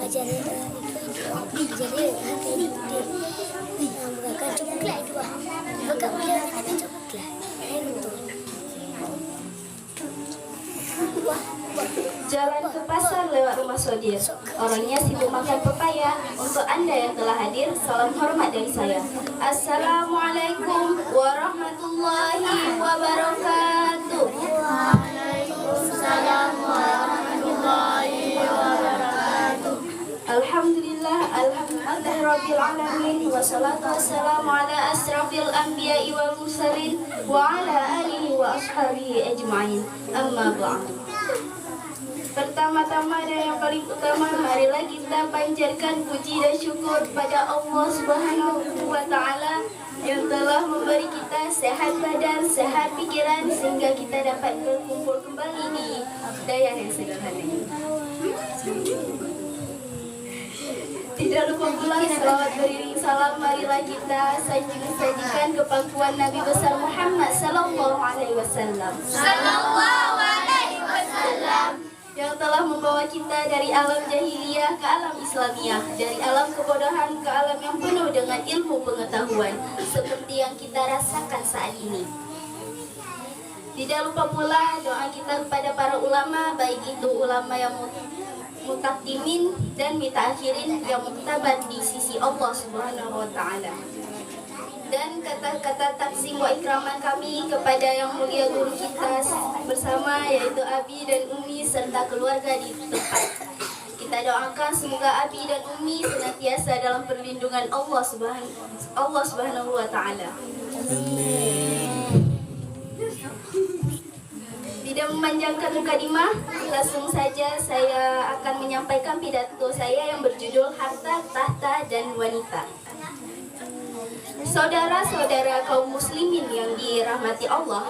jadi mereka coklat dua mereka bilang ada coklat itu Jalan ke pasar lewat rumah Sodir. Orangnya sibuk makan pepaya. Untuk Anda yang telah hadir, salam hormat dari saya. Assalamualaikum warahmatullahi wabarakatuh. Waalaikumsalam warahmatullahi wabarakatuh. Alhamdulillah, alhamdulillah rabbil alamin, wassalatu wassalamu ala asrafil anbiya'i wal mursalin wa ala alihi wa ashabihi ajma'in. Amma ba'du. Pertama-tama dan yang paling utama, marilah kita panjatkan puji dan syukur pada Allah Subhanahu wa Ta'ala yang telah memberi kita sehat badan, sehat pikiran sehingga kita dapat berkumpul kembali di daya yang sederhana ini. Tidak lupa pula selawat beriring salam, marilah kita sajikan kepangkuan Nabi besar Muhammad sallallahu alaihi wasallam. Sallallahu alaihi wasallam. Yang telah membawa kita dari alam jahiliyah ke alam Islamiyah, dari alam kebodohan ke alam yang penuh dengan ilmu pengetahuan, seperti yang kita rasakan saat ini. Tidak lupa pula doa kita kepada para ulama, baik itu ulama yang mutakdimin dan mutaakhirin yang muktabar di sisi Allah Subhanahu wa Ta'ala. Dan kata-kata taksim wa ikraman kami kepada yang mulia guru kita bersama, yaitu Abi dan Umi serta keluarga di tempat. Kita doakan semoga Abi dan Umi senantiasa dalam perlindungan Allah Subhanahu wa Ta'ala. Tidak memanjangkan mukadimah, langsung saja saya akan menyampaikan pidato saya yang berjudul Harta, Tahta, dan Wanita. Saudara-saudara kaum muslimin yang dirahmati Allah,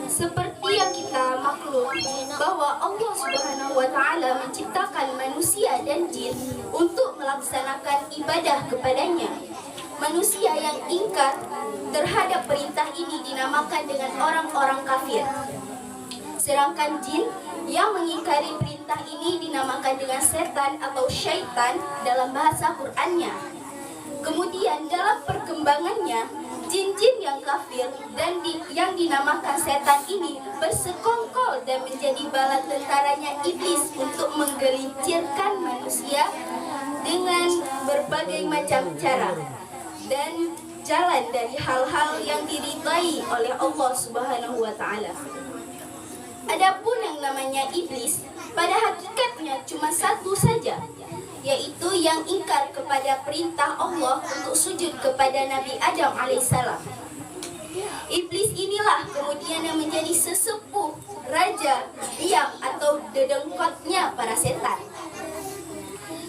seperti yang kita maklum bahwa Allah Subhanahu wa Ta'ala menciptakan manusia dan jin untuk melaksanakan ibadah kepadanya. Manusia yang ingkar terhadap perintah ini dinamakan dengan orang-orang kafir. Sedangkan jin yang mengingkari perintah ini dinamakan dengan setan atau syaitan dalam bahasa Qur'annya. Kemudian dalam perkembangannya, jin-jin yang kafir dan yang dinamakan setan ini bersekongkol dan menjadi bala tentaranya iblis untuk menggelincirkan manusia dengan berbagai macam cara dan jalan dari hal-hal yang diridai oleh Allah Subhanahu wa Ta'ala. Adapun yang namanya iblis, pada hakikatnya cuma satu saja, yaitu yang ingkar kepada perintah Allah untuk sujud kepada Nabi Adam alaihissalam. Iblis inilah kemudian yang menjadi sesepuh, raja, diam atau dedengkotnya para setan.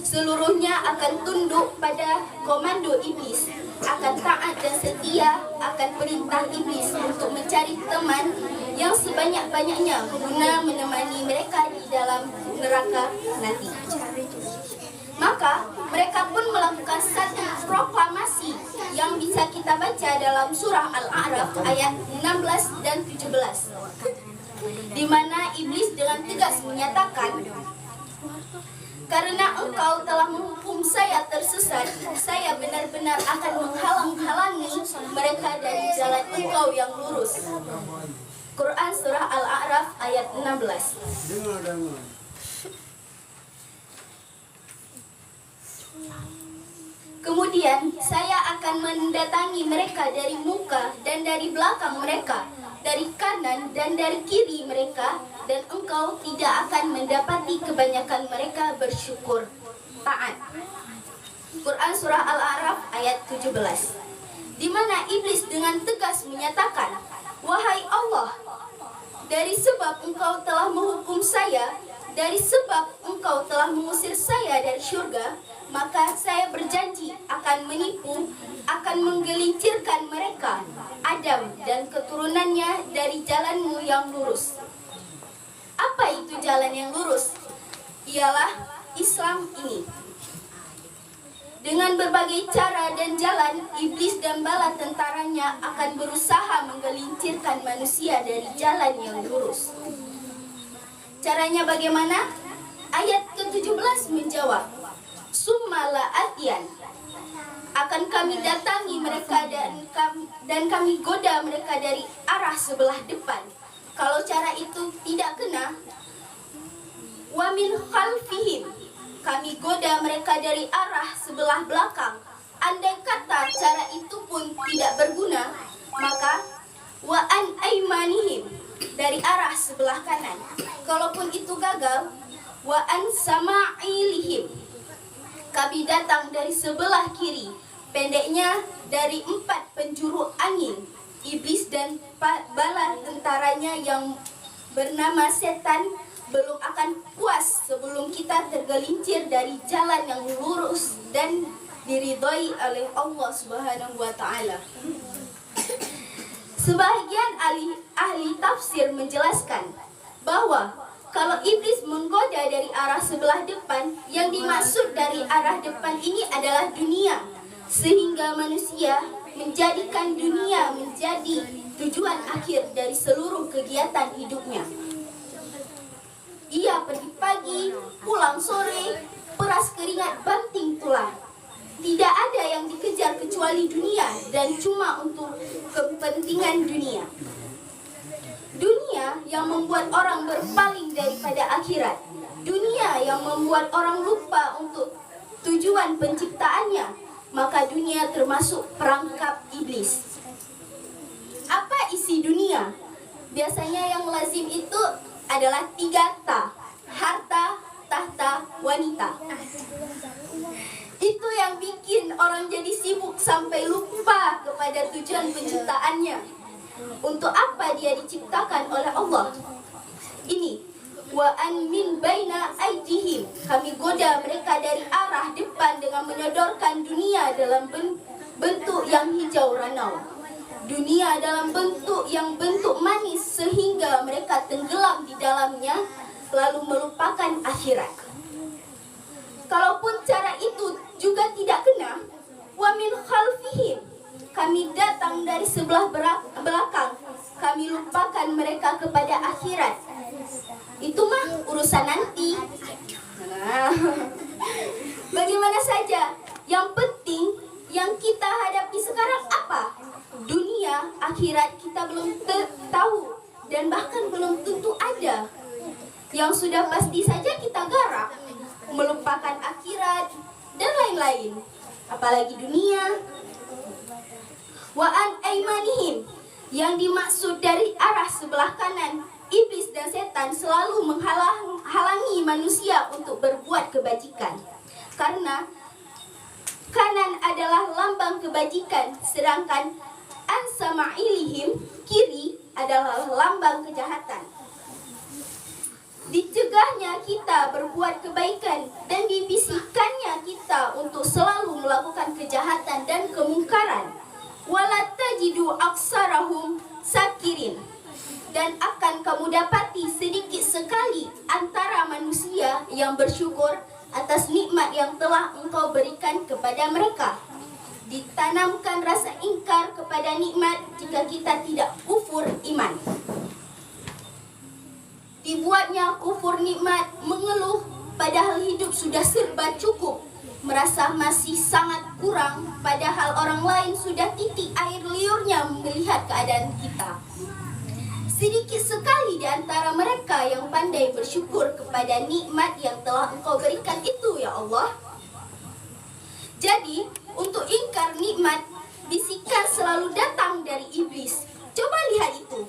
Seluruhnya akan tunduk pada komando iblis, akan taat dan setia akan perintah iblis untuk mencari teman yang sebanyak-banyaknya guna menemani mereka di dalam neraka nanti. Maka mereka pun melakukan satu proklamasi yang bisa kita baca dalam surah Al-A'raf ayat 16 dan 17, di mana iblis dengan tegas menyatakan, "Karena engkau telah menghukum saya tersesat, saya benar-benar akan menghalang-halangi mereka dari jalan engkau yang lurus." Quran surah Al-A'raf ayat 16. Kemudian saya akan mendatangi mereka dari muka dan dari belakang mereka, dari kanan dan dari kiri mereka, dan engkau tidak akan mendapati kebanyakan mereka bersyukur taat. Quran surah Al-A'raf ayat 17, di mana iblis dengan tegas menyatakan, "Wahai Allah, dari sebab engkau telah menghukum saya, dari sebab engkau telah mengusir saya dari syurga, maka saya berjanji akan menipu, akan menggelincirkan mereka, Adam dan keturunannya dari jalanmu yang lurus." Apa itu jalan yang lurus? Ialah Islam ini. Dengan berbagai cara dan jalan, iblis dan bala tentaranya akan berusaha menggelincirkan manusia dari jalan yang lurus. Caranya bagaimana? Ayat ke-17 menjawab, summa la'atiyan. Akan kami datangi mereka dan kami goda mereka dari arah sebelah depan. Kalau cara itu tidak kena, wa min khalfihim, kami goda mereka dari arah sebelah belakang. Andai kata cara itu pun tidak berguna, maka wa an aymanihim, dari arah sebelah kanan. Kalaupun itu gagal, wa an sama'ilihim, kami datang dari sebelah kiri. Pendeknya dari 4 penjuru angin, iblis dan bala tentaranya yang bernama setan belum akan puas sebelum kita tergelincir dari jalan yang lurus dan diridhoi oleh Allah Subhanahu wa taala. Sebagian ahli tafsir menjelaskan bahwa kalau iblis menggoda dari arah sebelah depan, yang dimaksud dari arah depan ini adalah dunia, sehingga manusia menjadikan dunia menjadi tujuan akhir dari seluruh kegiatan hidupnya. Ia pergi pagi, pulang sore, peras keringat, banting tulang. Tidak ada yang dikejar kecuali dunia dan cuma untuk kepentingan dunia. Dunia yang membuat orang berpaling daripada akhirat. Dunia yang membuat orang lupa untuk tujuan penciptaannya. Maka dunia termasuk perangkap iblis. Apa isi dunia? Biasanya yang lazim itu adalah 3 ta: harta, tahta, wanita. Itu yang bikin orang jadi sibuk sampai lupa kepada tujuan penciptaannya. Untuk apa dia diciptakan oleh Allah? Ini wa an min baina aydihim, kami goda mereka dari arah depan dengan menyodorkan dunia dalam bentuk yang hijau ranau, dunia dalam bentuk yang bentuk manis, sehingga mereka tenggelam di dalamnya lalu melupakan akhirat. Kalaupun cara itu juga tidak kena, wa min khalfihim, kami datang dari sebelah belakang, kami lupakan mereka kepada akhirat. Itu mah urusan nanti. Bagaimana saja, yang penting yang kita hadapi sekarang apa? Dunia, akhirat kita belum tahu dan bahkan belum tentu ada. Yang sudah pasti saja kita garap, melupakan akhirat dan lain-lain, apalagi dunia. Wa an aymanihim, yang dimaksud dari arah sebelah kanan. Iblis dan setan selalu menghalangi manusia untuk berbuat kebajikan. Karena kanan adalah lambang kebajikan, sedangkan an sama'ilihim, kiri, adalah lambang kejahatan. Dicegahnya kita berbuat kebaikan dan dibisikkannya kita untuk selalu melakukan kejahatan dan kemungkaran. Wala tajidu aksarahum sakirin, dan akan kamu dapati sedikit sekali antara manusia yang bersyukur atas nikmat yang telah engkau berikan kepada mereka. Ditanamkan rasa ingkar kepada nikmat jika kita tidak kufur iman. Dibuatnya kufur nikmat, mengeluh padahal hidup sudah serba cukup, merasa masih sangat kurang padahal orang lain sudah titik air liurnya melihat keadaan kita. Sedikit sekali di antara mereka yang pandai bersyukur kepada nikmat yang telah engkau berikan itu, ya Allah. Jadi, untuk ingkar nikmat, bisikan selalu datang dari iblis. Coba lihat itu.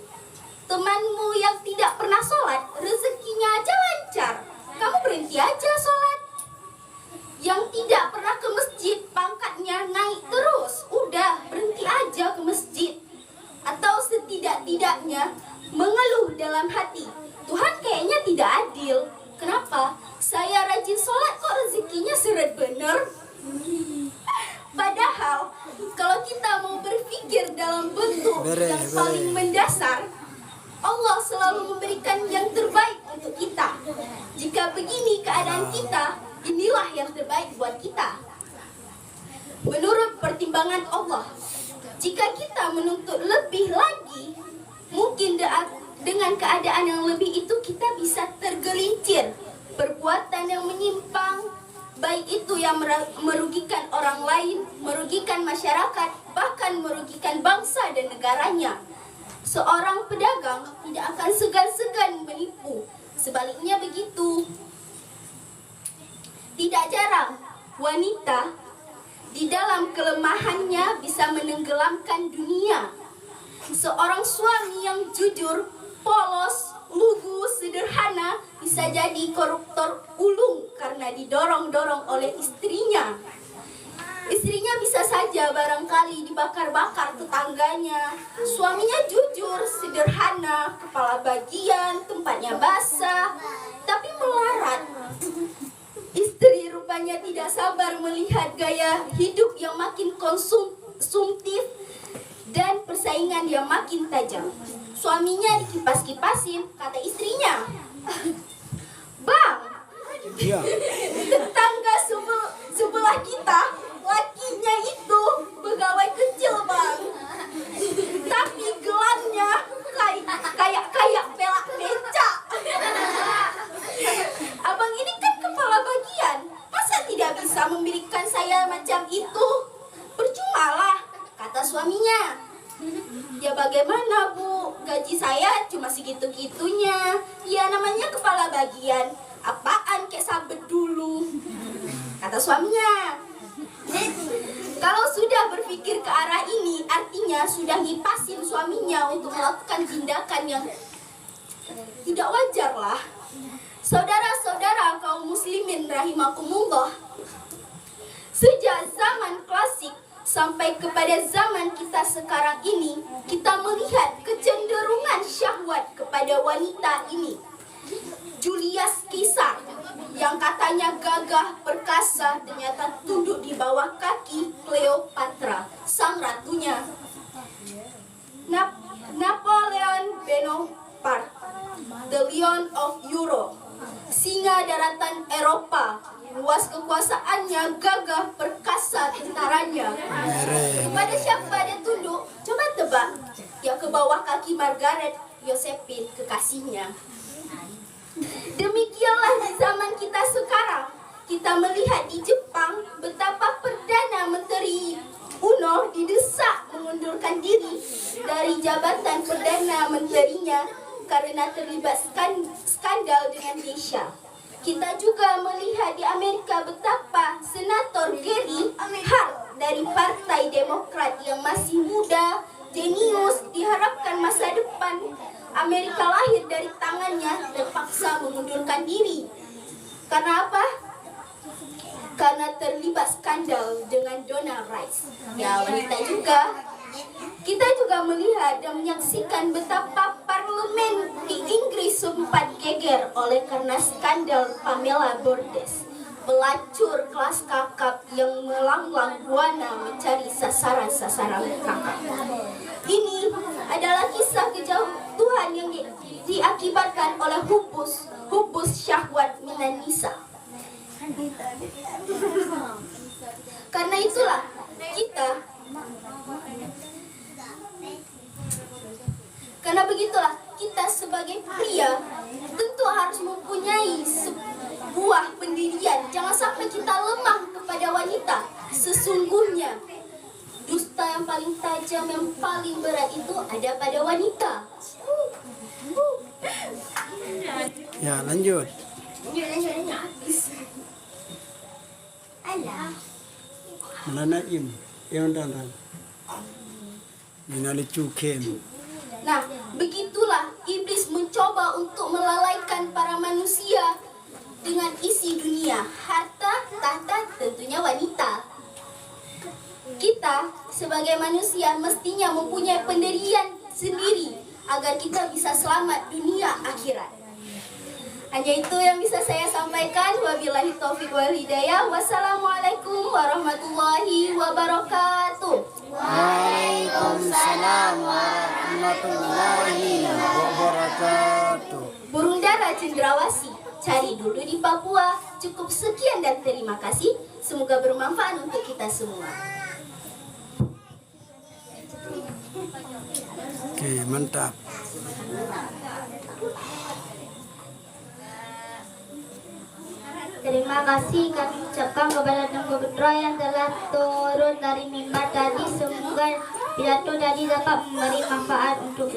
Temanmu yang tidak pernah sholat, rezekinya aja lancar. Kamu berhenti aja sholat. Yang tidak pernah ke masjid, pangkatnya naik terus. Udah, berhenti aja ke masjid. Atau setidak-tidaknya mengeluh dalam hati, Tuhan kayaknya tidak adil. Kenapa? Saya rajin sholat kok rezekinya seret bener. Padahal kalau kita mau berpikir dalam bentuk yang paling mendasar, Allah selalu memberikan yang terbaik untuk kita. Jika begini keadaan kita, inilah yang terbaik buat kita. Menurut pertimbangan Allah, jika kita menuntut lebih lagi, mungkin dengan keadaan yang lebih itu kita bisa tergelincir, perbuatan yang menyimpang, baik itu yang merugikan orang lain, merugikan masyarakat, bahkan merugikan bangsa dan negaranya. Seorang pedagang tidak akan segan-segan menipu. Sebaliknya begitu. Tidak jarang wanita di dalam kelemahannya bisa menenggelamkan dunia. Seorang suami yang jujur, polos, lugu, sederhana bisa jadi koruptor ulung karena didorong-dorong oleh istrinya. Istrinya bisa saja barangkali dibakar-bakar tetangganya. Suaminya jujur, sederhana, kepala bagian, tempatnya basah, tapi melarat. Istri rupanya tidak sabar melihat gaya hidup yang makin konsumtif dan persaingan yang makin tajam. Suaminya dikipas-kipasin, kata istrinya, "Bang, tetangga sebelah kita, lakinya itu pegawai kecil, Bang. Tapi gelamnya kayak pelak becak. Abang ini kan kepala bagian, masa tidak bisa memberikan saya macam itu? Percumalah," kata suaminya. "Ya bagaimana, Bu? Gaji saya cuma segitu-gitunya. Ya namanya kepala bagian. Apaan kek sabet dulu," kata suaminya. Kalau sudah berpikir ke arah ini, artinya sudah ngipasin suaminya untuk melakukan tindakan yang tidak wajar lah. Saudara-saudara kaum muslimin rahimakumullah, sejak zaman klasik sampai kepada zaman kita sekarang ini, kita melihat kecenderungan syahwat kepada wanita ini. Julius Caesar yang katanya gagah perkasa ternyata tunduk di bawah kaki Cleopatra, sang ratunya. Napoleon Bonaparte, the Lion of Europe, singa daratan Eropa, luas kekuasaannya, gagah perkasa tentaranya. Kepada siapa dia tunduk? Coba tebak. Ya ke bawah kaki Margaret Josephine, kekasihnya. Demikianlah di zaman kita sekarang. Kita melihat di Jepang betapa Perdana Menteri Uno didesak mengundurkan diri dari jabatan Perdana Menterinya karena terlibat skandal dengan Geisha. Kita juga melihat di Amerika betapa Senator Gary Hart dari Partai Demokrat yang masih muda, jenius, diharapkan masa depan Amerika lahir dari tangannya, terpaksa mengundurkan diri. Karena apa? Karena terlibat skandal dengan Donald Rice. Ya, wanita juga. Kita juga melihat dan menyaksikan betapa parlemen di Inggris sempat geger oleh karena skandal Pamela Bordes, pelacur kelas kakap yang melanglang buana mencari sasaran-sasaran kakap. Ini adalah kisah kejatuhan yang diakibatkan oleh hubus syahwat minan nisa. Karena itulah kita sebagai pria tentu harus mempunyai sebuah pendirian. Jangan sampai kita lemah kepada wanita. Sesungguhnya dusta yang paling tajam, yang paling berat itu ada pada wanita. Ya, lanjut. Alah. Menanaim, yang dan minali cukem. Nah, begitulah iblis mencoba untuk melalaikan para manusia dengan isi dunia, harta, tahta, tentunya wanita. Kita sebagai manusia mestinya mempunyai pendirian sendiri agar kita bisa selamat dunia akhirat. Hanya itu yang bisa saya sampaikan. Wabillahi taufiq wal hidayah. Wassalamualaikum warahmatullahi wabarakatuh. Waalaikumsalam warahmatullahi wabarakatuh. Burung dara cendrawasih, cari dulu di Papua. Cukup sekian dan terima kasih. Semoga bermanfaat untuk kita semua. Oke, mantap. Terima kasih kami ucapkan kepada Tengku Putra yang telah turun dari mimbar tadi. Semoga pidato tadi dapat memberi manfaat untuk kita.